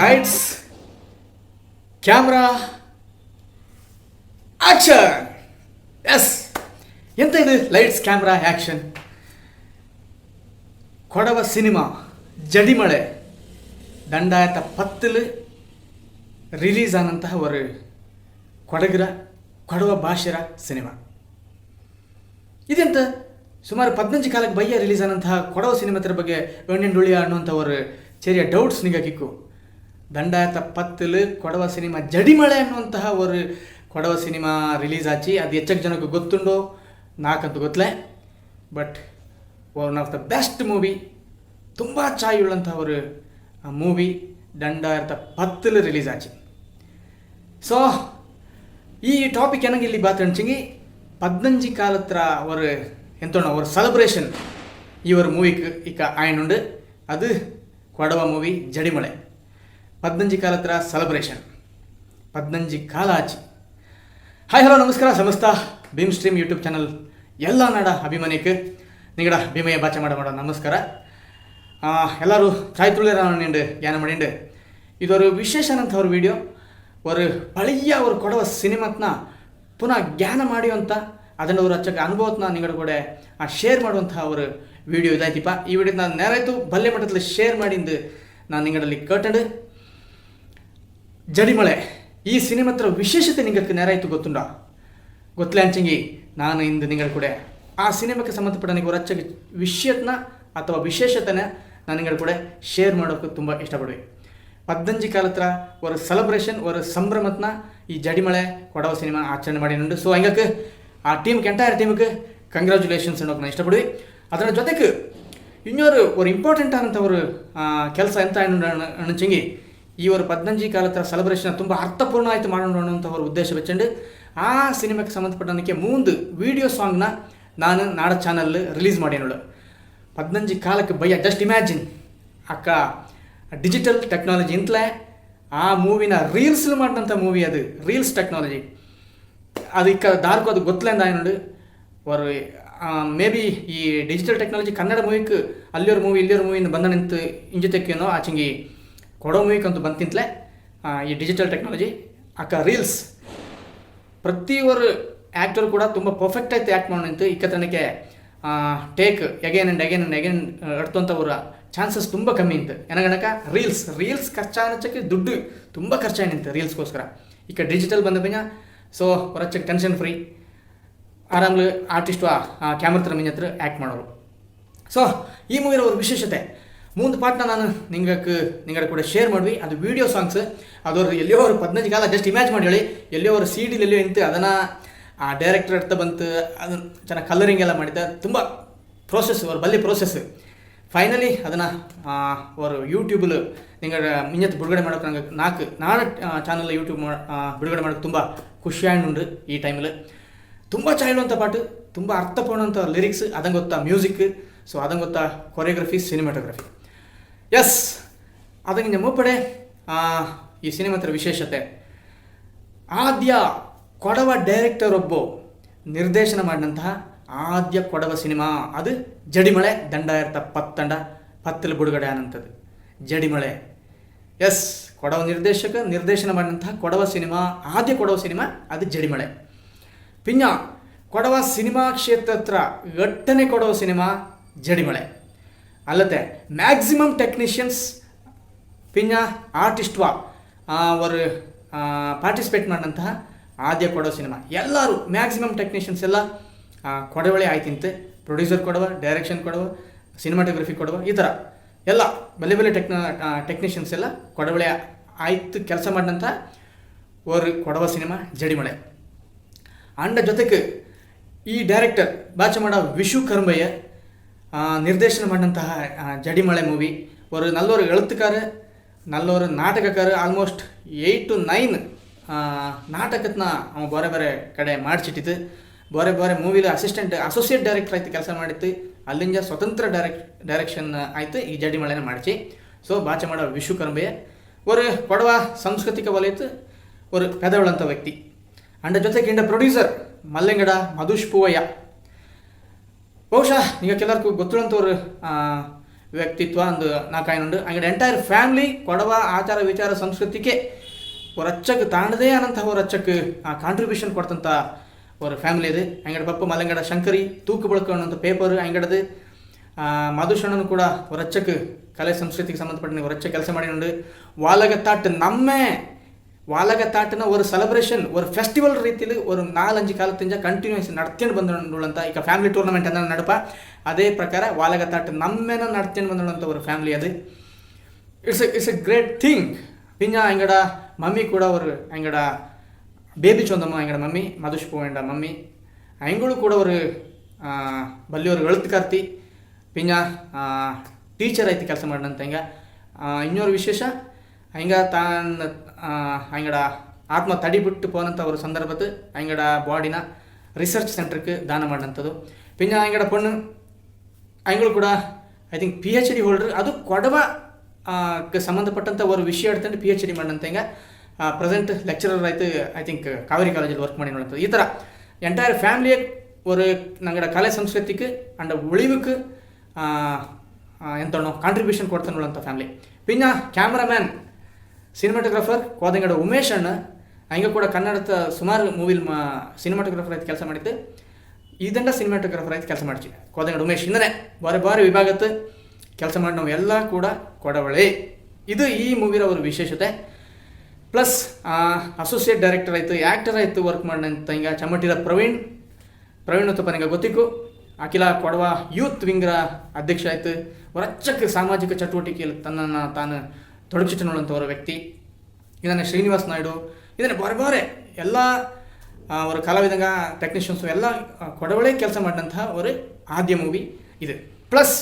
Lights camera action. Yes, ಎಂತ ಇದು lights camera action? Kodava cinema Jadimale 2010 release ಆನಂತಹ ஒரு ಕೊಡವ ಭಾಷೆಯ ಸಿನಿಮಾ. ಇದೆಂತ ಸುಮಾರು 15 ಕಾಲಕ್ಕೆ ಬಯ್ಯ ರಿಲೀಸ್ ಆನಂತಹ ಕೊಡವ ಸಿನಿಮಾತರ ಬಗ್ಗೆ ಎಣ್ಣೆಂಡುಳಿಯ ಅನ್ನುವಂಥ ஒரு ചെറിയ ಡೌಟ್ಸ್ ನಿಗಕ್ಕಿಕ್ಕು. 2010 ಕೊಡವ ಸಿನಿಮಾ ಜಡಿಮಳೆ ಅನ್ನುವಂತಹ ஒரு ಕೊಡವ ಸಿನಿಮಾ ರಿಲೀಸ್ ಆಚಿ ಅದು ಹೆಚ್ಚಕ್ಕೆ ಜನಕ್ಕೆ ಗೊತ್ತುಂಡೋ ನಾಕಂತೂ ಗೊತ್ತಲೇ. But one of the best movie, ತುಂಬ ಚಾಯುಳ್ಳಂತಹ ஒரு ಮೂವಿ 2010 ರಿಲೀಸ್ ಆಚಿ. ಸೊ ಈ ಟಾಪಿಕ್ ಏನಂಗೆ ಇಲ್ಲಿ ಬಾತ್ ಅನ್ಸಿಂಗಿ 15 ಕಾಲತ್ರ ஒரு ಎಂತೋಣ ஒரு ಸೆಲೆಬ್ರೇಷನ್ ಈ ஒரு ಮೂವಿಗೆ ಇಕ ಆಯ್ನುಂಡು. ಅದು ಕೊಡವ ಮೂವಿ ಜಡಿಮಳೆ 15 ಕಾಲತ್ರ ಸೆಲೆಬ್ರೇಷನ್ 15 ಕಾಲ ಆಚಿ. ಹಾಯ್ ಹಲೋ ನಮಸ್ಕಾರ, ಸಮಸ್ತ ಭೀಮ್ ಸ್ಟ್ರೀಮ್ ಯೂಟ್ಯೂಬ್ ಚಾನಲ್ ಎಲ್ಲ ನಾಡ ಅಭಿಮಾನಿಕ್ಕೆ ನಿಗಡ ಭೀಮಯ್ಯ ಬಾಚ ಮಾಡ ನಮಸ್ಕಾರ. ಎಲ್ಲರೂ ತಾಯಿ ತುಳಿರ ನಿಂಡು ಜ್ಞಾನ ಮಾಡಿಂಡು ಇದೊಂದು ವಿಶೇಷನಂಥ ஒரு ವಿಡಿಯೋ, ஒரு பழைய ஒரு ಕೊಡವ ಸಿನಿಮಾತ್ನ ಪುನಃ ಜ್ಞಾನ ಮಾಡಿಯುವಂಥ ಅದನ್ನು ಅವರು ಹಚ್ಚಕ್ಕೆ ಅನುಭವತ್ನ ನಿಗಡ ಕೂಡ ಶೇರ್ ಮಾಡುವಂತಹ ஒரு ವಿಡಿಯೋ ಇದಾಯ್ತಿಪ್ಪ. ಈ ವಿಡಿಯೋ ನಾನು ನೇರಾಯ್ತು ಬಲ್ಲೆ ಮಟ್ಟದಲ್ಲಿ ಶೇರ್ ಮಾಡಿಂದು ನಾನು ನಿಗಡಲ್ಲಿ ಕಟ್ಟಂಡು ಜಡಿಮಳೆ ಈ ಸಿನಿಮಾತ್ರ ವಿಶೇಷತೆ ನಿಂಗಕ್ಕೆ ನೇರಾಯ್ತು ಗೊತ್ತುಂಡ ಗೊತ್ತಲೇ ಅಂಚಂಗಿ. ನಾನು ಇಂದು ನಿಂಗಡ ಕೂಡ ಆ ಸಿನಿಮಾಕ್ಕೆ ಸಂಬಂಧಪಟ್ಟ ನಿಮಗೆ ஒரு ಹಚ್ಚಕ್ಕೆ ವಿಷಯತ್ನ ಅಥವಾ ವಿಶೇಷತೆನ ನಾನು ನಿಂಗಡ ಕೂಡ ಶೇರ್ ಮಾಡೋಕ್ಕೆ ತುಂಬ ಇಷ್ಟಪಡುವೆ. 15 ಕಾಲತ್ರ ஒரு ಸೆಲೆಬ್ರೇಷನ್ ஒரு ಸಂಭ್ರಮತ್ನ ಈ ಜಡಿಮಳೆ ಕೊಡವ ಸಿನಿಮಾ ಆಚರಣೆ ಮಾಡಿನುಂಡು. ಸೊ ಹಂಗಕ್ಕೆ ಆ ಟೀಮ್ಗೆ ಎಂಟೈರ್ ಟೀಮ್ಗೆ ಕಂಗ್ರ್ಯಾಚುಲೇಷನ್ಸ್ ಅನ್ನೋಕೆ ನಾನು ಇಷ್ಟಪಡುವೆ. ಅದರ ಜೊತೆಗೆ ಇನ್ನೊರು ஒரு ಇಂಪಾರ್ಟೆಂಟ್ ಆದಂಥ ஒரு ಕೆಲಸ ಎಂತ ಅಣ್ಣಂಚಂಗಿ ಈ ஒரு 15 ಕಾಲತ್ರ ಸೆಲೆಬ್ರೇಷನ್ ತುಂಬ ಅರ್ಥಪೂರ್ಣ ಆಯಿತು ಮಾಡೋಣ ಅನ್ನೋಂಥ ஒரு ಉದ್ದೇಶ வெச்சுண்டு ಆ ಸಿನಿಮಾಕ್ಕೆ ಸಂಬಂಧಪಟ್ಟನಕ್ಕೆ 3 ವಿಡಿಯೋ ಸಾಂಗ್ನ ನಾನು ನಾಡ ಚಾನಲ್ ರಿಲೀಸ್ ಮಾಡಿನೋಳು. 15 ಕಾಲಕ್ಕೆ ಬಯ್ಯ ಜಸ್ಟ್ ಇಮ್ಯಾಜಿನ್ ಅಕ್ಕ ಡಿಜಿಟಲ್ ಟೆಕ್ನಾಲಜಿ ಇಂತಲೇ ಆ ಮೂವಿನ ರೀಲ್ಸ್ ಮಾಡಿದಂಥ ಮೂವಿ, ಅದು ರೀಲ್ಸ್ ಟೆಕ್ನಾಲಜಿ ಅದು ಇಕ್ಕ ದಾರ್ಕು ಅದು ಗೊತ್ತಲಿಂದ ಆಯ್ನುಂಡು. ஒரு ಮೇ ಬಿ ಈ ಡಿಜಿಟಲ್ ಟೆಕ್ನಾಲಜಿ ಕನ್ನಡ ಮೂವಿಗೆ ಅಲ್ಲಿಯವ್ರ ಮೂವಿ ಇಲ್ಲಿಯವ್ರ ಮೂವಿನ ಬಂದ ನಿಂತು ಇಂಜಿ ತೆಕ್ಕಿನೋ ಆಚಂಗಿ ಕೊಡೋ ಮೂವಿಗಂತೂ ಬಂತಿಂತಲೇ ಈ ಡಿಜಿಟಲ್ ಟೆಕ್ನಾಲಜಿ ಅಕ್ಕ ರೀಲ್ಸ್ ಪ್ರತಿ ಒಂದು ಆ್ಯಕ್ಟರ್ ಕೂಡ ತುಂಬ ಪರ್ಫೆಕ್ಟ್ ಆಯ್ತು ಆ್ಯಕ್ಟ್ ಮಾಡಿ ನಿಂತು ಇಕ್ಕತನಕ್ಕೆ ಟೇಕ್ ಎಗೇನ್ ಆ್ಯಂಡ್ ಅಗೇನ್ ಎಡ್ತಂಥವ್ರ ಚಾನ್ಸಸ್ ತುಂಬ ಕಮ್ಮಿ ಇತ್ತು. ಏನಗಣಕ ರೀಲ್ಸ್ ಖರ್ಚಾನಚ್ಚಕ್ಕೆ ದುಡ್ಡು ತುಂಬ ಖರ್ಚಾಗಿ ನಿಂತು ರೀಲ್ಸ್ಗೋಸ್ಕರ. ಈಗ ಡಿಜಿಟಲ್ ಬಂದ ಬಿಂಗ ಸೊ ಹೊರಚ್ಚಕ್ಕೆ ಟೆನ್ಷನ್ ಫ್ರೀ ಆರಾಮ್ಲು ಆರ್ಟಿಸ್ಟು ಆ ಕ್ಯಾಮ್ರಾ ಹತ್ರ ಮಿಂಜ ಹತ್ರ ಆ್ಯಕ್ಟ್ ಮಾಡೋರು. ಸೊ ಈ ಮೂವಿನ ಒಂದು ವಿಶೇಷತೆ 3 ಪಾರ್ಟ್ನ ನಾನು ನಿಂಗಡ ಕೂಡ ಶೇರ್ ಮಾಡ್ವಿ. ಅದು ವೀಡಿಯೋ ಸಾಂಗ್ಸ್ ಅದವ್ರು ಎಲ್ಲಿಯೋ ಅವರು 15 ಕಾಲ ಜಸ್ಟ್ ಇಮ್ಯಾಜ್ ಮಾಡಿ ಹೇಳಿ ಎಲ್ಲಿಯೋ ಅವರು CD ಎಲ್ಲಿಯೋ ನಿಂತು ಅದನ್ನು ಆ ಡೈರೆಕ್ಟರ್ ಹತ್ರ ಬಂತು ಅದನ್ನು ಚೆನ್ನಾಗಿ ಕಲರಿಂಗ್ ಎಲ್ಲ ಮಾಡಿದ್ದ ತುಂಬ ಪ್ರೋಸೆಸ್ ಅವ್ರ ಬಲ್ಲಿ ಪ್ರೋಸೆಸ್. ಫೈನಲಿ ಅದನ್ನು ಅವರು ಯೂಟ್ಯೂಬಲ್ಲಿ ನಿಂಗಡ ಮಿಂಜತ್ತು ಬಿಡುಗಡೆ ಮಾಡೋಕೆ ನಂಗೆ ನಾಡ ಚಾನಲ್ ಯೂಟ್ಯೂಬ್ ಬಿಡುಗಡೆ ಮಾಡೋಕ್ಕೆ ತುಂಬ ಖುಷಿಯಾಗುಂಡು. ಈ ಟೈಮಲ್ಲಿ ತುಂಬ ಚಾಯ್ಳುವಂಥ ಪಾಟು, ತುಂಬ ಅರ್ಥಪೂರ್ಣವಂಥ ಲಿರಿಕ್ಸ್, ಅದಂಗೆ ಗೊತ್ತಾ ಮ್ಯೂಸಿಕ್, ಸೊ ಅದಂಗೆ ಗೊತ್ತಾ ಕೊರಿಯೋಗ್ರಫಿ, ಸಿನಿಮಾಟೋಗ್ರಫಿ. ಎಸ್, ಅದಂಗೆ ಮೂಪಡೆ ಈ ಸಿನಿಮಾತ್ರ ವಿಶೇಷತೆ ಆದ್ಯ ಕೊಡವ ಡೈರೆಕ್ಟರ್ ಒಬ್ಬ ನಿರ್ದೇಶನ ಮಾಡಿದಂತಹ ಆದ್ಯ ಕೊಡವ ಸಿನಿಮಾ ಅದು ಜಡಿಮಳೆ 2010 ಬಿಡುಗಡೆ ಆನಂಥದ್ದು ಜಡಿಮಳೆ. ಎಸ್, ಕೊಡವ ನಿರ್ದೇಶನ ಮಾಡಿದಂತಹ ಕೊಡವ ಸಿನಿಮಾ ಆದ್ಯ ಕೊಡವ ಸಿನಿಮಾ ಅದು ಜಡಿಮಳೆ. ಪಿನ್ನ ಕೊಡವ ಸಿನಿಮಾ ಕ್ಷೇತ್ರ ಹತ್ರ 8ನೇ ಕೊಡವ ಸಿನಿಮಾ ಜಡಿಮಳೆ ಅಲ್ಲದೆ ಮ್ಯಾಕ್ಸಿಮಮ್ ಟೆಕ್ನಿಷಿಯನ್ಸ್ ಪಿನ್ನ ಆರ್ಟಿಸ್ಟ್ವಾ ಅವರು ಪಾರ್ಟಿಸಿಪೇಟ್ ಮಾಡಿದಂತಹ ಆದ್ಯ ಕೊಡವ ಸಿನಿಮಾ ಎಲ್ಲರೂ ಮ್ಯಾಕ್ಸಿಮಮ್ ಟೆಕ್ನಿಷಿಯನ್ಸ್ ಎಲ್ಲ ಕೊಡವಳೆ ಆಯ್ತಿಂತೆ. Producer Kodava, direction Kodava, cinematography Kodava, ಈ ಥರ ಎಲ್ಲ ಬೆಲೆ ಟೆಕ್ನಿಷಿಯನ್ಸ್ ಎಲ್ಲ ಕೊಡವಳೆ ಆಯ್ತು ಕೆಲಸ ಮಾಡಿದಂಥ ಒಂದು ಕೊಡವ ಸಿನಿಮಾ ಜಡಿಮಳೆ. ಅಂಡ ಜೊತೆಗೆ ಈ ಡೈರೆಕ್ಟರ್ ಬಾಚ ಮಾಡೋ ವಿಶು ಕರ್ಮಯ್ಯ ನಿರ್ದೇಶನ ಮಾಡಿದಂತಹ ಜಡಿಮಳೆ ಮೂವಿ ஒரு நல்ல ஒரு எழுத்துக்காரு, நல்ல ஒரு ನಾಟಕಕಾರ, ಆಲ್ಮೋಸ್ಟ್ 8 to 9 ನಾಟಕತ್ನ ಅವ ಬೇರೆ ಬೇರೆ ಕಡೆ ಮಾಡಿಸಿಟ್ಟಿತ್ತು. ಬೇರೆ ಮೂವಿಲಿ ಅಸೋಸಿಯೇಟ್ ಡೈರೆಕ್ಟರ್ ಆಯ್ತು ಕೆಲಸ ಮಾಡಿತ್ತು. ಅಲ್ಲಿಂದ ಸ್ವತಂತ್ರ ಡೈರೆಕ್ಷನ್ ಆಯಿತು ಈ ಜಡಿಮಳೆನ ಮಾಡಿಸಿ. ಸೊ ಬಾಚ ಮಾಡೋ ವಿಶು ಕರ್ಮಯ್ಯ ஒரு ಕೊಡವ ಸಾಂಸ್ಕೃತಿಕ ವಲಯತ್ತು ஒரு ಪೆದವಳಂಥ ವ್ಯಕ್ತಿ. ಅಂಡ ಜೊತೆಗೆ ಇಂಡ ಪ್ರೊಡ್ಯೂಸರ್ ಮಲ್ಲೆಂಗಡ ಮಧುಶ್ ಪೂವಯ್ಯ. ಬಹುಶಃ ಈಗ ಕೆಲವರಿಗೂ ಗೊತ್ತಿರೋಂಥವ್ರು ವ್ಯಕ್ತಿತ್ವ ಒಂದು ನಾಕಾಯನುಂಡು ಅಂಗಡ ಎಂಟೈರ್ ಫ್ಯಾಮಿಲಿ ಕೊಡವ ಆಚಾರ ವಿಚಾರ ಸಂಸ್ಕೃತಿಗೆ ಒರಚ್ಚಕ್ಕೆ ತಾಂಡದೇ ಅನ್ನಂತಹ ಒರಚ್ಚಕ್ಕೆ ಕಾಂಟ್ರಿಬ್ಯೂಷನ್ ಕೊಡ್ತಂಥ ஒரு ஃபேமிலி இது எங்களோட பப்பு மலங்கட சங்கரி தூக்கு பழக்கம் பேப்பர் எங்களது ಮಧುಶಣ್ಣನು ಕೂಡ ಹೊರಚ್ಚಕ್ಕೆ ಕಲೆ ಸಂಸ್ಕೃತಿಗೆ ಸಂಬಂಧಪಟ್ಟ ಹೊರಚ್ಚ ಕೆಲಸ ಮಾಡಿಕೊಂಡು ವಾಲಗತ್ತಾಟಿನ ஒரு ಸೆಲೆಬ್ರೇಷನ್ ஒரு ಫೆಸ್ಟಿವಲ್ ರೀತಿಯಲ್ಲಿ ஒரு 4-5 ಕಾಲದಿಂದ ಕಂಟಿನ್ಯೂಸ್ ನಡ್ಕೊಂಡು ಬಂದುಳ್ಳಂಥ ಈಗ ಫ್ಯಾಮಿಲಿ ಟೂರ್ನಮೆಂಟ್ ಅನ್ನ ನಡಪ ಅದೇ ಪ್ರಕಾರ ವಾಲಗತ್ತಾಟ ನಮ್ಮೇನ ನಡ್ಕೊಂಡು ಬಂದುಳ್ಳಂಥ ஒரு ಫ್ಯಾಮಿಲಿ ಅದು ಇಟ್ಸ್ ಎ ಗ್ರೇಟ್ ಥಿಂಗ್ பின்ன எங்கட மம்மி கூட ஒரு எங்கட பேபி சொந்தம்மா எங்கட மம்மி மதுஷ் போவேண்ட மம்மி எங்களும் கூட ஒரு ಬಲ್ಲಿ ஒரு எழுத்துக்கார்த்தி பின்ன ಟೀಚರ್ ಐತಿ ಕೆಲಸ ಮಾಡಿದಂತ ಹಿಂಗೆ ಇನ್ನೊರು ವಿಶೇಷ ಹಿಂಗೆ ತಾನು ಹಿಂಗಡ ಆತ್ಮ ತಡಿಬಿಟ್ಟು போனಂಥ ஒரு ಸಂದರ್ಭದ ಹಿಂಗಡ ಬಾಡಿನ ರಿಸರ್ಚ್ ಸೆಂಟರ್ಗೆ ದಾನ ಮಾಡಿದಂಥದ್ದು ಪಿನ್ನ ಹಿಂಗಡ ಪೊಣ್ಣು ಹಿಂಗಳು ಕೂಡ ಐ ಥಿಂಕ್ PhD ಹೋಲ್ಡರ್ ಅದು ಕೊಡವ ಸಂಬಂಧಪಟ್ಟಂಥ ಒಂದು ವಿಷಯ எடுத்துட்டு PhD ಮಾಡಿದಂತ ಹಿಂಗೆ ಪ್ರೆಸೆಂಟ್ ಲೆಕ್ಚರರ್ ಆಯ್ತು ಐ ಥಿಂಕ್ ಕಾವೇರಿ ಕಾಲೇಜಲ್ಲಿ ವರ್ಕ್ ಮಾಡಿ ನೋಡುತ್ತದೆ ಈ ಥರ ಎಂಟೈರ್ ಫ್ಯಾಮಿಲಿಯ ஒரு ನಂಗಡ ಕಲೆ ಸಂಸ್ಕೃತಿಗೆ ಅಂಡ್ ಉಳಿವುಕ್ಕೆ ಎಂತನೋ ಕಾಂಟ್ರಿಬ್ಯೂಷನ್ ಕೊಡ್ತಾನುಳ್ಳಂಥ ಫ್ಯಾಮಿಲಿ ಪಿನ್ನ ಕ್ಯಾಮ್ರಾಮ್ಯಾನ್ ಸಿನಿಮಾಟೋಗ್ರಾಫರ್ ಕೋದಂಗಡ ಉಮೇಶ್ ಅಣ್ಣ ಹಂಗೆ ಕೂಡ ಕನ್ನಡದ ಸುಮಾರು ಮೂವಿಲ್ ಸಿನಿಮಾಟೋಗ್ರಾಫರ್ ಆಯ್ತು ಕೆಲಸ ಮಾಡಿದ್ದು ಇದಂಡ ಸಿನಿಮಾಟೋಗ್ರಾಫರ್ ಆಯ್ತು ಕೆಲಸ ಮಾಡಿಸಿ ಕೋದಂಗಡ ಉಮೇಶ್ ಇಂದನೇ ಬಾರಿ ವಿಭಾಗತ್ತು ಕೆಲಸ ಮಾಡಿ ನಾವು ಎಲ್ಲ ಕೂಡ ಕೊಡವಳೆ ಇದು ಈ ಮೂವಿರ ಒಂದು ವಿಶೇಷತೆ ಪ್ಲಸ್ ಅಸೋಸಿಯೇಟ್ ಡೈರೆಕ್ಟರ್ ಆಯಿತು ಆ್ಯಕ್ಟರ್ ಆಯಿತು ವರ್ಕ್ ಮಾಡಿದಂಥ ಹಿಂಗೆ ಚಮ್ಮಟಿರ ಪ್ರವೀಣ್ ಉತ್ತಪ್ಪ ನಿಮಗೆ ಗೊತ್ತಿಕ್ಕು ಅಖಿಲ ಕೊಡವ ಯೂತ್ ವಿಂಗ್ರ ಅಧ್ಯಕ್ಷ ಆಯಿತು ಹೊರಚ್ಚಕ್ಕೆ ಸಾಮಾಜಿಕ ಚಟುವಟಿಕೆಯಲ್ಲಿ ತನ್ನನ್ನು ತಾನು ತೊಡಗಿಸಿಟ್ಟುಕೊಳ್ಳುವಂಥವರ ವ್ಯಕ್ತಿ ಇದನ್ನು ಶ್ರೀನಿವಾಸ್ ನಾಯ್ಡು ಇದನ್ನು ಬಾರೆ ಎಲ್ಲ ಅವರು ಕಲಾವಿದಂಗ ಟೆಕ್ನಿಷಿಯನ್ಸು ಎಲ್ಲ ಕೊಡವಳೆ ಕೆಲಸ ಮಾಡಿದಂತಹ ಒಂದು ಆದ್ಯ ಮೂವಿ ಇದು ಪ್ಲಸ್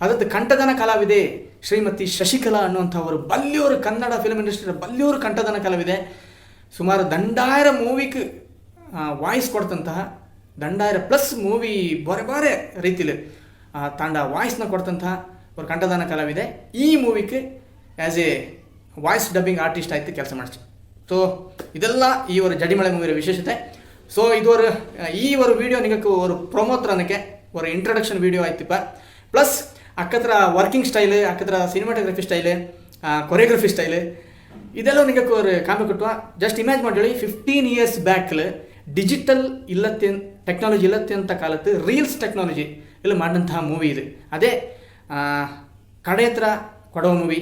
ಅದದ್ದು ಕಂಠದಾನ ಕಲಾವಿದೆ ಶ್ರೀಮತಿ ಶಶಿಕಲಾ ಅನ್ನುವಂಥ ಅವರು ಬಲ್ಲಿಯವರು ಕನ್ನಡ ಫಿಲ್ಮ್ ಇಂಡಸ್ಟ್ರಿ ಬಲ್ಲಿಯವರು ಕಂಠದಾನ ಕಲಾವಿದೆ ಸುಮಾರು 2000 ಮೂವಿಗೆ ವಾಯ್ಸ್ ಕೊಡ್ತಂತಹ 2000 ಪ್ಲಸ್ ಮೂವಿ ಬಾರೆ ರೀತಿಲಿ ತಾಂಡ ವಾಯ್ಸ್ನ ಕೊಡ್ತಂತಹ ಅವ್ರ ಕಂಠದಾನ ಕಲಾವಿದೆ ಈ ಮೂವಿಗೆ as a voice dubbing artist ಆಯಿತು ಕೆಲಸ ಮಾಡಿಸಿ ಸೊ ಇದೆಲ್ಲ ಈ ಒಂದು ಜಡಿಮಳೆ ಮೂವಿಯ ವಿಶೇಷತೆ ಸೊ ಇದು ಈ ಒಂದು ವಿಡಿಯೋ ನಿಗಕ್ಕೆ ಒಂದು ಪ್ರೊಮೋತ್ರನಕ್ಕೆ ಒಂದು ಇಂಟ್ರಡಕ್ಷನ್ ವಿಡಿಯೋ ಆಯ್ತಿಪ್ಪ ಪ್ಲಸ್ ಅಕ್ಕತ್ರ ವರ್ಕಿಂಗ್ ಸ್ಟೈಲು ಅಕ್ಕತ್ರ ಸಿನಿಮಾಟೋಗ್ರಫಿ ಸ್ಟೈಲು ಕೊರಿಯೋಗ್ರಫಿ ಸ್ಟೈಲು ಇದೆಲ್ಲ ನಿಗಕ್ಕೆ ஒரு ಕಾಂಬಿಕೊಟ್ಟುವ ಜಸ್ಟ್ ಇಮ್ಯಾಜ್ ಮಾಡಿ 15 years ಬ್ಯಾಕ್ಲು ಡಿಜಿಟಲ್ ಇಲ್ಲತ್ತೆ ಟೆಕ್ನಾಲಜಿ ಇಲ್ಲತ್ತೆ ಅಂತ ಕಾಲತ್ತು ರೀಲ್ಸ್ ಟೆಕ್ನಾಲಜಿ ಇಲ್ಲ ಮಾಡಿದಂತಹ ಮೂವಿ ಇದು ಅದೇ ಕಡೆ ಹತ್ರ ಕೊಡೋ ಮೂವಿ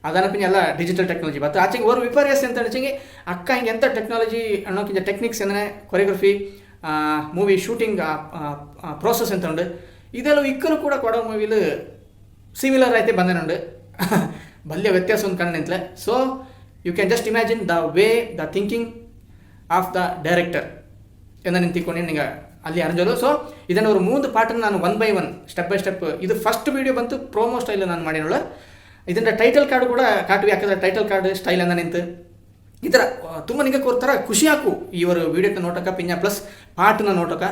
ಅದನ್ನ ಎಲ್ಲ ಡಿಜಿಟಲ್ ಟೆಕ್ನಾಲಜಿ ಬತ್ತು ಆಚೆಗೆ ಒಂದು ವಿಪರ್ಯಾಸ ಅಂತ ಅನಿಸಂಗೆ ಅಕ್ಕ ಹಿಂಗೆ ಎಂಥ ಟೆಕ್ನಾಲಜಿ ಅನ್ನೋಕ್ಕಿಂತ ಟೆಕ್ನಿಕ್ಸ್ ಏನೇ ಕೊರಿಯೋಗ್ರಫಿ ಮೂವಿ ಶೂಟಿಂಗ್ ಪ್ರೋಸೆಸ್ ಅಂತ ಉಂಡು ಇದೆಲ್ಲ ಇಕ್ಕಲು ಕೂಡ ಕೊಡೋ ಮೂವಿಲು ಸಿಮಿಲರ್ ಆಯ್ತು ಬಂದೇನುಂಡು ಬಲ್ಯ ವ್ಯತ್ಯಾಸ ಒಂದು ಕಣ್ಣು ನಿಂತಲೆ so you can just imagine the way the thinking of the director ಎಂದು ನಿಂತಿಕೊಂಡು ನಿಮಗೆ ಅಲ್ಲಿ ಅರ್ಜೋದು ಸೊ ಇದನ್ನು ಅವರು 3 ಪಾರ್ಟನ್ನು ನಾನು 1 by 1 ಸ್ಟೆಪ್ ಬೈ ಸ್ಟೆಪ್ ಇದು ಫಸ್ಟ್ ವೀಡಿಯೋ ಬಂತು ಪ್ರೋಮೋ ಸ್ಟೈಲ್ ನಾನು ಮಾಡಿನೋಳ ಇದರಿಂದ ಟೈಟಲ್ ಕಾರ್ಡ್ ಕೂಡ ಕಾಟ್ವಿ ಯಾಕಂದರೆ ಟೈಟಲ್ ಕಾರ್ಡ್ ಸ್ಟೈಲ್ ಅಂತ ನಿಂತು ಈ ಥರ ತುಂಬ ನಿಮಗೆ ಕೊಡ್ತಾರ ಖುಷಿ ಹಾಕು ಈ ಒಂದು ವೀಡಿಯೋಕ್ಕೆ ನೋಟಕ್ಕೆ ಪಿಂಜ ಪ್ಲಸ್ ಪಾರ್ಟ್ನ ನೋಟಕ್ಕೆ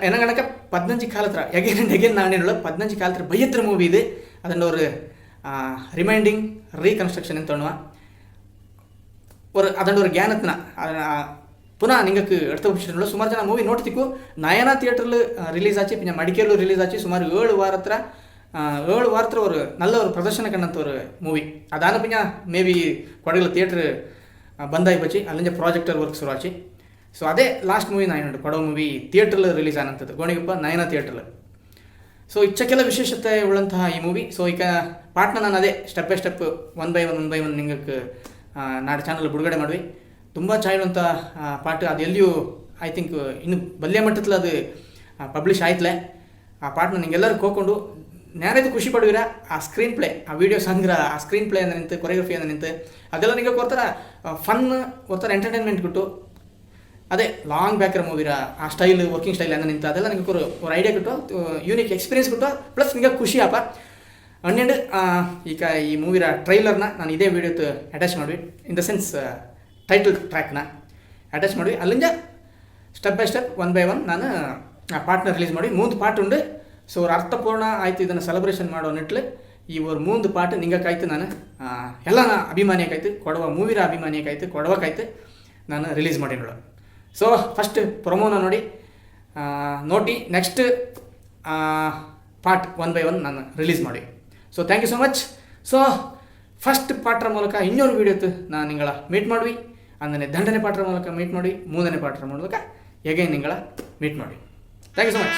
ಏನಗಣಕ 15 ಕಾಲತ್ರ ಎಗೇನ್ ನಾನೇನೋಳ 15 ಕಾಲತ್ರ ಬೈಯತ್ರ ಮೂವಿ ಇದೆ ಅದನ್ನು ஒரு ரிமைண்டிங் ரீகன்ஸ்ட்ரக்ஷன் தோணுவா ಅದನ್ನು ஒரு ಜ್ಞಾನತ್ನ ಪುನಃ ನಿಂಗಕ್ಕೆ ಎಡ್ತ ವಿಷಯ ಸುಮಾರು ಜನ ಮೂವಿ ನೋಡ್ತಿಕ್ಕು ನಯನ ಥಿಯೇಟ್ರಲ್ಲಿ ರಿಲೀಸ್ ಆಚಿ ಪಿಂಜ ಮಡಿಕೇರಿಯಲ್ಲೂ ರಿಲೀಸ್ ಆಚಿ ಸುಮಾರು 7 ವಾರ ಹತ್ರ ஒரு நல்ல ஒரு ಪ್ರದರ್ಶನ ಕಂಡಂಥ ஒரு ಮೂವಿ ಅದಾನ ಪಿಂಜ ಮೇ ಬಿ ಕೊಡಗಲ ಥಿಯೇಟ್ರ್ ಬಂದಾಯಿ ಬಚ್ಚಿ ಅಲ್ಲಿಂದ ಪ್ರಾಜೆಕ್ಟರ್ ವರ್ಕ್ ಶುರು ಆಚಿ ಸೊ ಅದೇ ಲಾಸ್ಟ್ ಮೂವಿ ನಾನು ಕೊಡೋ ಮೂವಿ ಥಿಯೇಟ್ರಲ್ಲಿ ರಿಲೀಸ್ ಆನಂಥದ್ದು ಗೋಣಿಗೊಪ್ಪ ನಯನ ಥಿಯೇಟ್ರಲ್ಲಿ ಸೊ ಇಚ್ಚಕ್ಕೆಲ್ಲ ವಿಶೇಷತೆ ಉಳ್ಳಂತಹ ಈ ಮೂವಿ ಸೊ ಈಗ ಪಾರ್ಟ್ನ ನಾನು ಅದೇ step by step 1 by 1 ನಿಂಗಕ್ಕೆ Nadu channel ಬಿಡುಗಡೆ ಮಾಡಿವಿ ತುಂಬ ಚೆನ್ನಾಗಿರುವಂಥ ಪಾರ್ಟ್ ಅದು ಎಲ್ಲಿಯೂ ಐ ಥಿಂಕ್ ಇನ್ನು ಬಲ್ಯ ಮಟ್ಟದಲ್ಲಿ ಅದು ಪಬ್ಲಿಷ್ ಆಯ್ತಲೆ ಆ ಪಾರ್ಟ್ನ ನಿಂಗೆಲ್ಲರೂ ಹೋಗ್ಕೊಂಡು ನ್ಯಾರೇದು ಖುಷಿ ಪಡುವಿರ ಆ ಸ್ಕ್ರೀನ್ ಪ್ಲೇ ಆ ವಿಡಿಯೋ ಸಂಗ್ರಹ ಆ ಸ್ಕ್ರೀನ್ ಪ್ಲೇ ಅಂತ ನಿಂತು ಕೊರಿಯೋಗ್ರಫಿ ಅಂತ ನಿಂತು ಅದೆಲ್ಲ ನಿಂಗೆ ಕೊಡ್ತಾರ ಫನ್ ಕೊಡ್ತಾರೆ ಎಂಟರ್ಟೈನ್ಮೆಂಟ್ ಕೊಟ್ಟು ಅದೇ ಲಾಂಗ್ ಬ್ಯಾಕ್ರ ಮೂವಿರ ಆ ಸ್ಟೈಲ್ ವರ್ಕಿಂಗ್ ಸ್ಟೈಲ್ ಅಂತ ನಿಂತು ಅದೆಲ್ಲ ನಿಮಗೆ ಒಂದು ಐಡಿಯಾ ಕೊಟ್ಟು ಯೂನಿಕ್ ಎಕ್ಸ್ಪೀರಿಯನ್ಸ್ ಕೊಟ್ಟು ಪ್ಲಸ್ ನಿಮಗೆ ಖುಷಿ ಆಪ ಅಂಡ್ ಈಗ ಈ ಮೂವಿರ ಟ್ರೈಲರ್ನ ನಾನು ಇದೇ ವಿಡಿಯೋದು ಅಟ್ಯಾಚ್ ಮಾಡಿವಿ ಇನ್ ದ ಸೆನ್ಸ್ ಟೈಟಲ್ ಟ್ರ್ಯಾಕ್ನ ಅಟ್ಯಾಚ್ ಮಾಡಿವಿ ಅಲ್ಲಿಂದ ಸ್ಟೆಪ್ ಬೈ ಸ್ಟೆಪ್ 1 by 1 ನಾನು ಆ ಪಾರ್ಟ್ನ ರಿಲೀಸ್ ಮಾಡಿ 3 ಪಾರ್ಟ್ ಉಂಡು ಸೊ ಅವ್ರು ಅರ್ಥಪೂರ್ಣ ಆಯಿತು ಇದನ್ನು ಸೆಲೆಬ್ರೇಷನ್ ಮಾಡೋ ನಿಟ್ಲು ಈ ಒಂದು 3 ಪಾರ್ಟ್ ನಿಂಗಕ್ಕಾಯ್ತು ನಾನು ಎಲ್ಲ ಅಭಿಮಾನಿಯಕ್ಕಾಯ್ತು ಕೊಡವ ಮೂವಿರ ಅಭಿಮಾನಿಯಕ್ಕಾಯ್ತು ಕೊಡವಕ್ಕಾಯ್ತು ನಾನು ರಿಲೀಸ್ ಮಾಡಿನೋಳು ಸೊ ಫಸ್ಟ್ ಪ್ರೊಮೋನ ನೋಡಿ ನೆಕ್ಸ್ಟ್ ಪಾರ್ಟ್ 1 by 1 ನಾನು ರಿಲೀಸ್ ಮಾಡಿ. So thank you so much. So first ಪಾಠರ ಮೂಲಕ ಇನ್ನೊಂದು ವೀಡಿಯೋ ನಾನು ನಿಂಗಳ ಮೀಟ್ ಮಾಡುವಿ, ಅಂದರೆ ದಂಡನೆ ಪಾಠರ ಮೂಲಕ ಮೀಟ್ ಮಾಡಿ, ಮೂರನೇ ಪಾಠರ ಮೂಲಕ ಹೇಗೆ ನಿಂಗಳ ಮೀಟ್ ಮಾಡಿ. Thank you so much.